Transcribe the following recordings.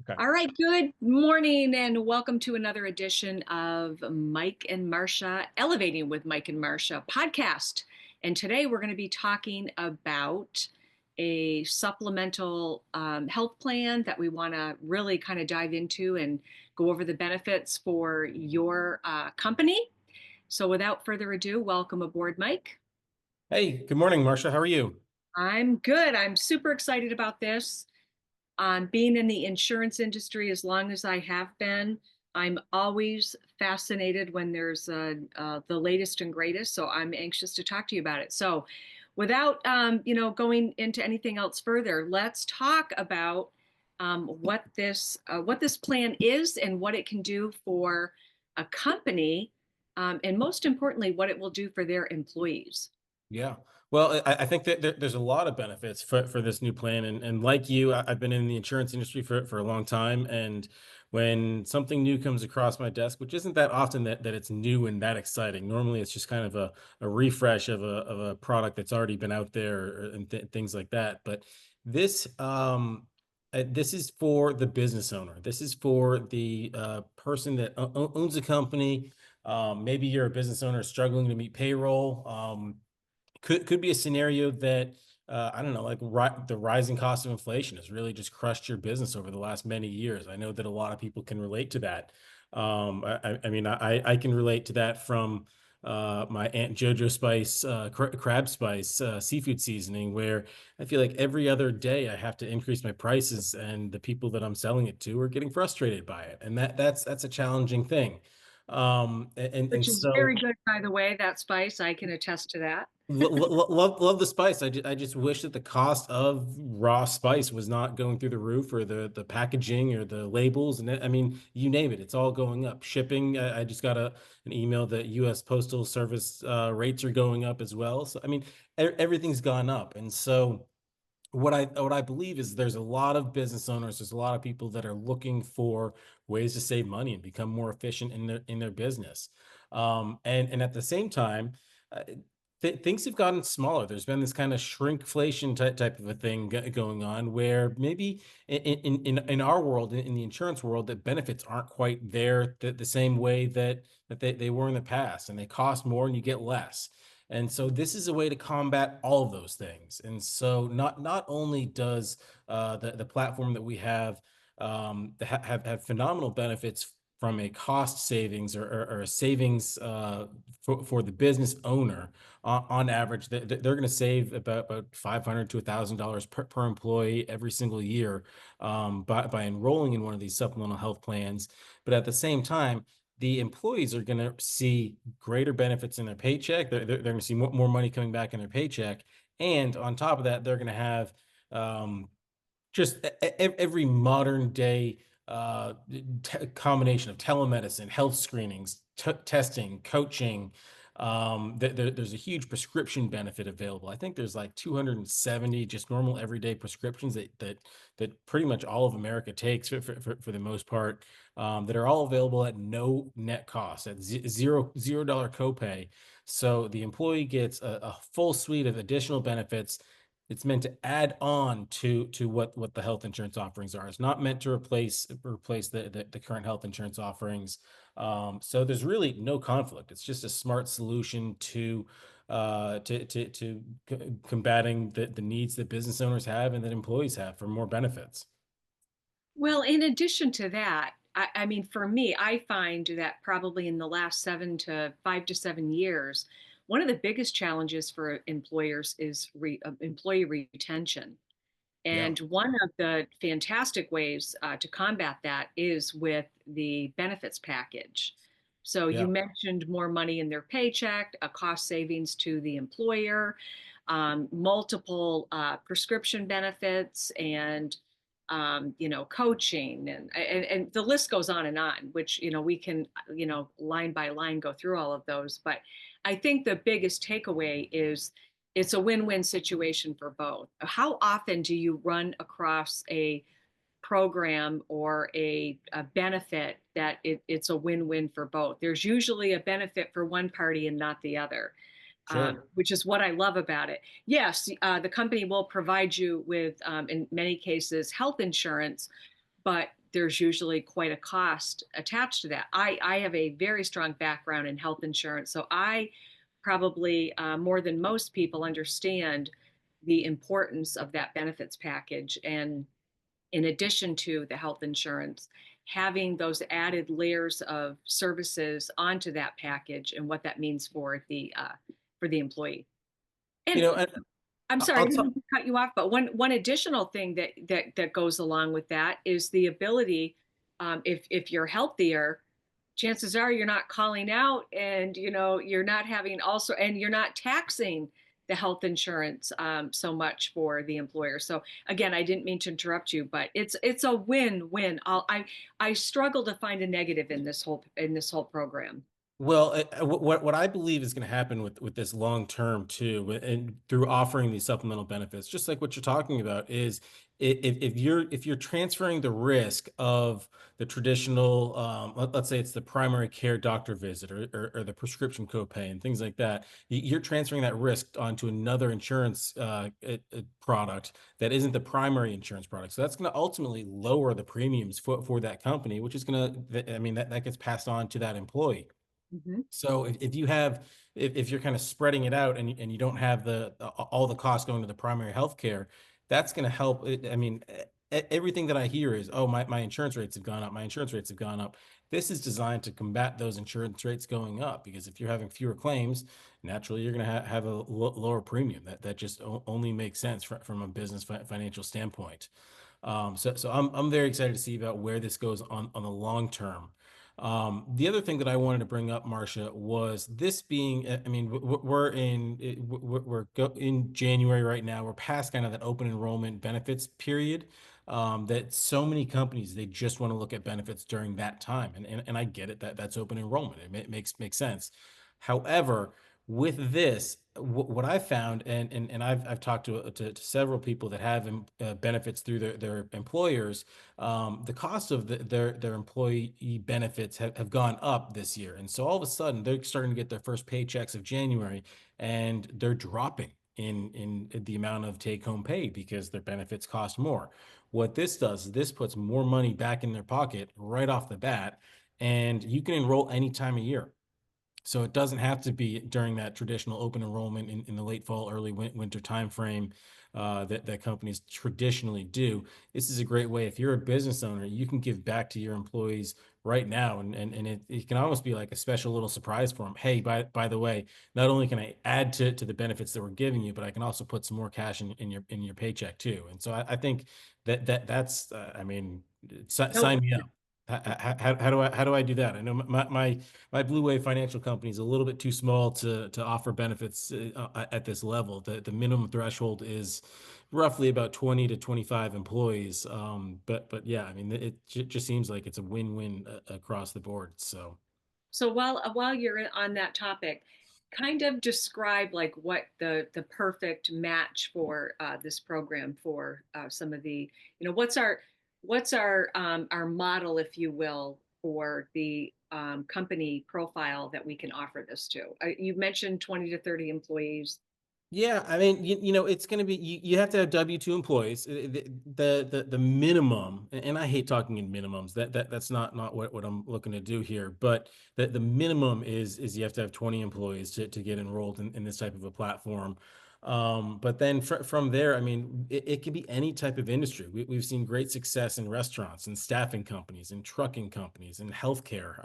Okay. All right, good morning and welcome to another edition of Mike and Marcia, Elevating with Mike and Marcia podcast. And today we're going to be talking about a supplemental health plan that we want to really kind of dive into and go over the benefits for your company. So without further ado, welcome aboard, Mike. Hey, good morning, Marcia. How are you? I'm good. I'm super excited about this. Being in the insurance industry as long as I have been, I'm always fascinated when there's the latest and greatest. So I'm anxious to talk to you about it. So, without going into anything else further, let's talk about what this plan is and what it can do for a company, and most importantly, what it will do for their employees. Yeah. Well, I think that there's a lot of benefits for this new plan. And like you, I've been in the insurance industry for a long time. And when something new comes across my desk, which isn't that often that it's new and that exciting, normally it's just kind of a refresh of a product that's already been out there and things like that. But this, this is for the business owner. This is for the person that owns a company. Maybe you're a business owner struggling to meet payroll. Could be a scenario that I don't know, like the rising cost of inflation has really just crushed your business over the last many years. I know that a lot of people can relate to that. I mean, I can relate to that from my Aunt JoJo Spice crab spice seafood seasoning, where I feel like every other day I have to increase my prices, and the people that I'm selling it to are getting frustrated by it, and that's a challenging thing. And Which is very so good, by the way, that spice. I can attest to that. love the spice. I just wish that the cost of raw spice was not going through the roof, or the packaging or the labels. And I mean, you name it, it's all going up. Shipping. I just got an email that U.S. Postal Service rates are going up as well. So I mean, everything's gone up. And so what I believe is there's a lot of business owners, there's a lot of people that are looking for ways to save money and become more efficient in their business. And at the same time, uh, things have gotten smaller. There's been this kind of shrinkflation type of a thing going on, where maybe in our world, in the insurance world, that benefits aren't quite there the same way that they were in the past, and they cost more and you get less. And so this is a way to combat all of those things. And so not only does the platform that we have have phenomenal benefits from a cost savings, or a savings for the business owner. On average, they're going to save about $500 to $1,000 per employee every single year, by enrolling in one of these supplemental health plans. But at the same time, the employees are going to see greater benefits in their paycheck. They're going to see more money coming back in their paycheck. And on top of that, they're going to have um, just every modern day combination of telemedicine, health screenings, testing, coaching. There's a huge prescription benefit available. I think there's like 270 just normal everyday prescriptions that pretty much all of America takes for the most part, that are all available at no net cost, at $0 copay. So the employee gets a full suite of additional benefits. It's meant to add on to what the health insurance offerings are. It's not meant to replace the current health insurance offerings. So there's really no conflict. It's just a smart solution to combating the needs that business owners have and that employees have for more benefits. Well, in addition to that, I mean, for me, I find that probably in the last 5 to 7 years, one of the biggest challenges for employers is employee retention. Yeah, And one of the fantastic ways to combat that is with the benefits package. So you yeah, mentioned more money in their paycheck, a cost savings to the employer, multiple prescription benefits, and coaching, and the list goes on, which we can line by line go through all of those. But I think the biggest takeaway is it's a win-win situation for both. How often do you run across a program or a benefit that it's a win-win for both? There's usually a benefit for one party and not the other, sure. which is what I love about it. Yes, the company will provide you with, in many cases, health insurance, but there's usually quite a cost attached to that. I have a very strong background in health insurance, so I probably more than most people understand the importance of that benefits package. And in addition to the health insurance, having those added layers of services onto that package and what that means for the employee. You And know, and I'm sorry, I I'll didn't talk. mean to cut you off, but one additional thing that goes along with that is the ability, if you're healthier, chances are you're not calling out, and you're not having also, and you're not taxing the health insurance so much for the employer. So again, I didn't mean to interrupt you, but it's a win-win. I struggle to find a negative in this whole program. Well, what I believe is going to happen with this long term too, and through offering these supplemental benefits, just like what you're talking about, is if you're transferring the risk of the traditional, let's say it's the primary care doctor visit or the prescription copay and things like that, you're transferring that risk onto another insurance product that isn't the primary insurance product. So that's going to ultimately lower the premiums for that company, which is going to, I mean, that gets passed on to that employee. Mhm. So if you have if you're kind of spreading it out and you don't have all the costs going to the primary healthcare, that's going to help. I mean, everything that I hear is, oh, my insurance rates have gone up. My insurance rates have gone up. This is designed to combat those insurance rates going up because if you're having fewer claims, naturally you're going to have a lower premium. That just only makes sense from a business financial standpoint. So I'm very excited to see about where this goes on the long term. The other thing that I wanted to bring up, Marcia, was this being, I mean, we're in January right now. We're past kind of that open enrollment benefits period. That so many companies, they just want to look at benefits during that time. And I get it, that's open enrollment. It makes sense. However, with this, what I found, and I've talked to several people that have benefits through their employers, the cost of their employee benefits have gone up this year, and so all of a sudden they're starting to get their first paychecks of January, and they're dropping in the amount of take home pay because their benefits cost more. What this does is this puts more money back in their pocket right off the bat, and you can enroll any time of year. So it doesn't have to be during that traditional open enrollment in the late fall, early winter timeframe that companies traditionally do. This is a great way. If you're a business owner, you can give back to your employees right now, and it can almost be like a special little surprise for them. Hey, by the way, not only can I add to the benefits that we're giving you, but I can also put some more cash in your paycheck too. And so I think that's I mean, No, sign me up. How do I do that? I know my Blue Wave financial company is a little bit too small to offer benefits at this level. The minimum threshold is roughly about 20 to 25 employees. But yeah, I mean, just seems like it's a win-win across the board. So. so while you're on that topic, kind of describe like what the perfect match for this program for some of the, what's our model, if you will, for the company profile that we can offer this to. You mentioned 20 to 30 employees. Yeah, I mean, it's going to be you have to have W-2 employees. The minimum, and I hate talking in minimums. That's not what I'm looking to do here. But the minimum is you have to have 20 employees to get enrolled in this type of a platform. But then from there, I mean, it can be any type of industry. We've seen great success in restaurants and staffing companies and trucking companies and healthcare.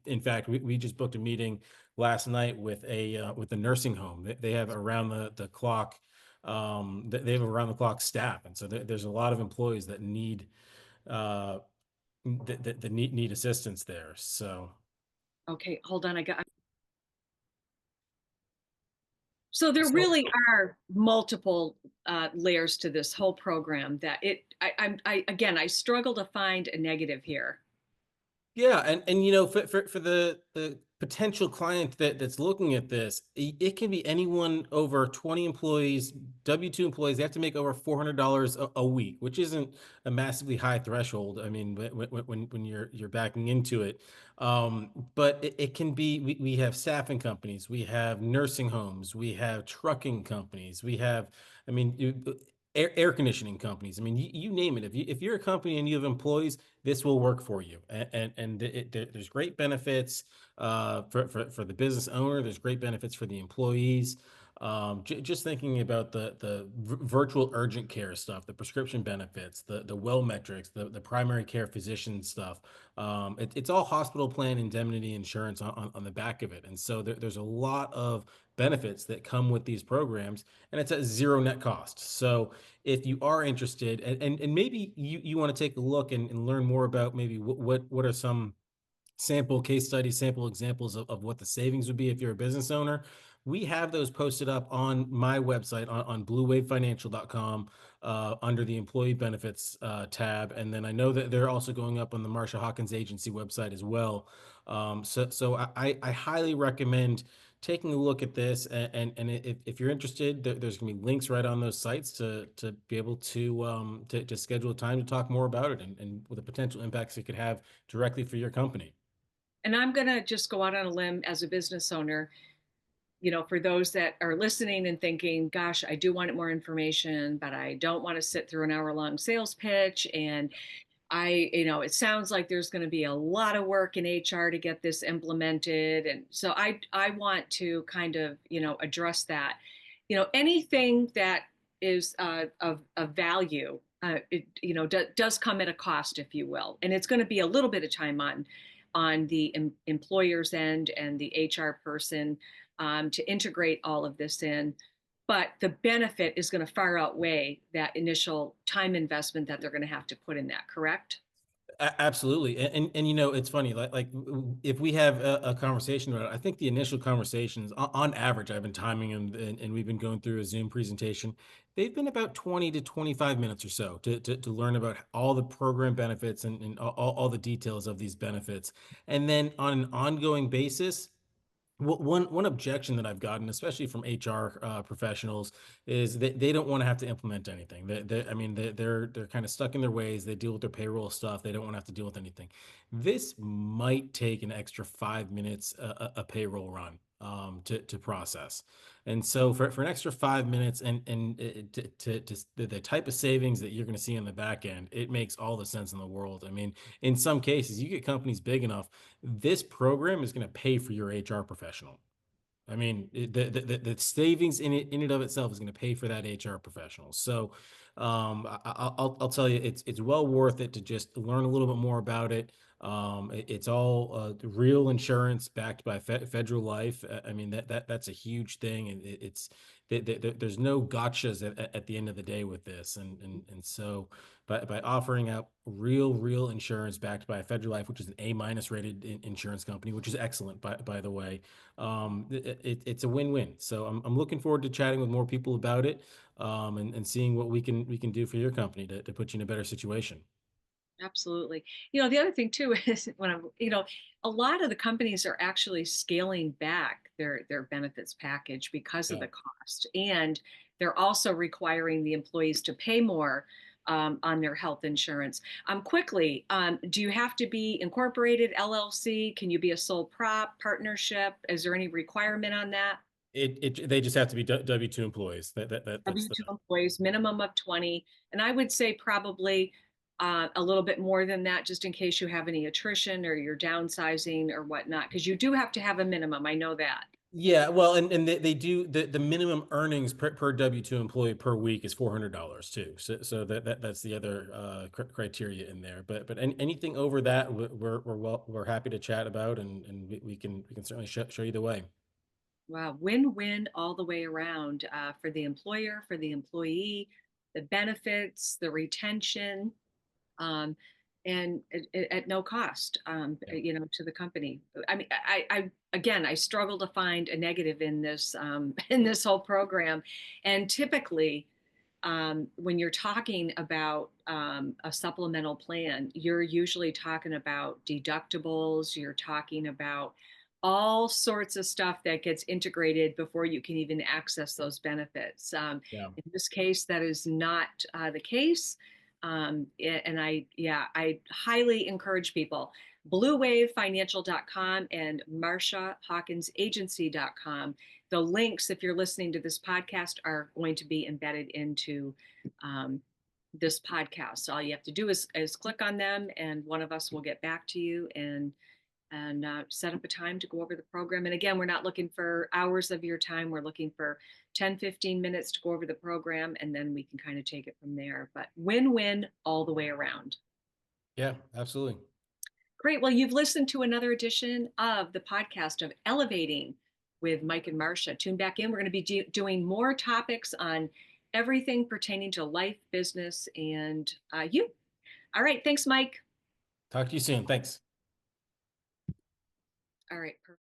In fact, we just booked a meeting last night with a nursing home. They have around the clock they have around the clock staff, and so there's a lot of employees that need uh that need assistance there. So Okay, hold on. So there so really are multiple layers to this whole program that again, I struggle to find a negative here. yeah, and for the potential client that's looking at this, it can be anyone over 20 employees, W-2 employees. They have to make over $400 a week, which isn't a massively high threshold. I mean, when you're backing into it, but it can be. We have staffing companies, we have nursing homes, we have trucking companies, we have. I mean, air conditioning companies. I mean, you name it. If you're a company and you have employees, this will work for you. There's great benefits for the business owner. There's great benefits for the employees. Just thinking about the virtual urgent care stuff, the prescription benefits, the well metrics, the primary care physician stuff. It's all hospital plan indemnity insurance on the back of it, and so there's a lot of benefits that come with these programs, and it's at zero net cost. So if you are interested, and maybe you want to take a look and learn more about maybe what are some sample case studies, sample examples of what the savings would be if you're a business owner. We have those posted up on my website on bluewavefinancial.com under the employee benefits tab. And then I know that they're also going up on the Marsha Hawkins Agency website as well. So I highly recommend taking a look at this. And if you're interested, there's going to be links right on those sites to be able to schedule a time to talk more about it and with the potential impacts it could have directly for your company. And I'm going to just go out on a limb as a business owner, for those that are listening and thinking, gosh, I do want more information, but I don't want to sit through an hour-long sales pitch. And it sounds like there's going to be a lot of work in HR to get this implemented. And so I want to kind of, address that. Anything that is of value, does come at a cost, if you will. And it's going to be a little bit of time on the employer's end and the HR person to integrate all of this in. But the benefit is going to far outweigh that initial time investment that they're going to have to put in that, correct? Absolutely, and it's funny. If we have a conversation about it, I think the initial conversations, on average, I've been timing them, and we've been going through a Zoom presentation. They've been about 20 to 25 minutes or so to learn about all the program benefits and all the details of these benefits, and then on an ongoing basis. One objection that I've gotten, especially from HR professionals, is that they don't want to have to implement anything. I mean, they're kind of stuck in their ways. They deal with their payroll stuff. They don't want to have to deal with anything. This might take an extra 5 minutes a payroll run to process, and so for an extra 5 minutes to the type of savings that you're going to see on the back end, it makes all the sense in the world. I mean, in some cases, you get companies big enough, this program is going to pay for your HR professional. I mean, the savings in it of itself is going to pay for that HR professional. So, I'll tell you, it's well worth it to just learn a little bit more about it. It's all real insurance backed by federal life. I mean, that's a huge thing, and there's no gotchas at the end of the day with this, and so by offering out real insurance backed by federal life, which is an A-minus rated insurance company, which is excellent by the way, it's a win-win. So I'm looking forward to chatting with more people about it, and seeing what we can do for your company to put you in a better situation. Absolutely. The other thing too is a lot of the companies are actually scaling back their benefits package because of Yeah. the cost. And they're also requiring the employees to pay more on their health insurance. Quickly, do you have to be incorporated LLC? Can you be a sole prop partnership? Is there any requirement on that? They just have to be W-2 employees. That's the W-2 employees, minimum of 20. And I would say probably a little bit more than that, just in case you have any attrition or you're downsizing or whatnot, because you do have to have a minimum. I know that. Yeah, well, and they do the minimum earnings per W-2 employee per week is $400 too. So that's the other criteria in there. But anything over that, we're happy to chat about, and we can certainly show you the way. Wow, win-win all the way around for the employer, for the employee, the benefits, the retention, um, and at no cost, Yeah. to the company. I mean, I again, I struggle to find a negative in this in this whole program, and typically, when you're talking about a supplemental plan, you're usually talking about deductibles. You're talking about all sorts of stuff that gets integrated before you can even access those benefits. Yeah. In this case, that is not the case. And I highly encourage people. BlueWaveFinancial.com and MarciaHawkinsAgency.com. The links, if you're listening to this podcast, are going to be embedded into um, this podcast. So all you have to do is click on them, and one of us will get back to you and set up a time to go over the program. And again, we're not looking for hours of your time. We're looking for 10, 15 minutes to go over the program, and then we can kind of take it from there. But win-win all the way around. Yeah, absolutely. Great. Well, you've listened to another edition of the podcast of Elevating with Mike and Marcia. Tune back in. We're going to be doing more topics on everything pertaining to life, business, and you. All right. Thanks, Mike. Talk to you soon. Thanks. All right. Perfect.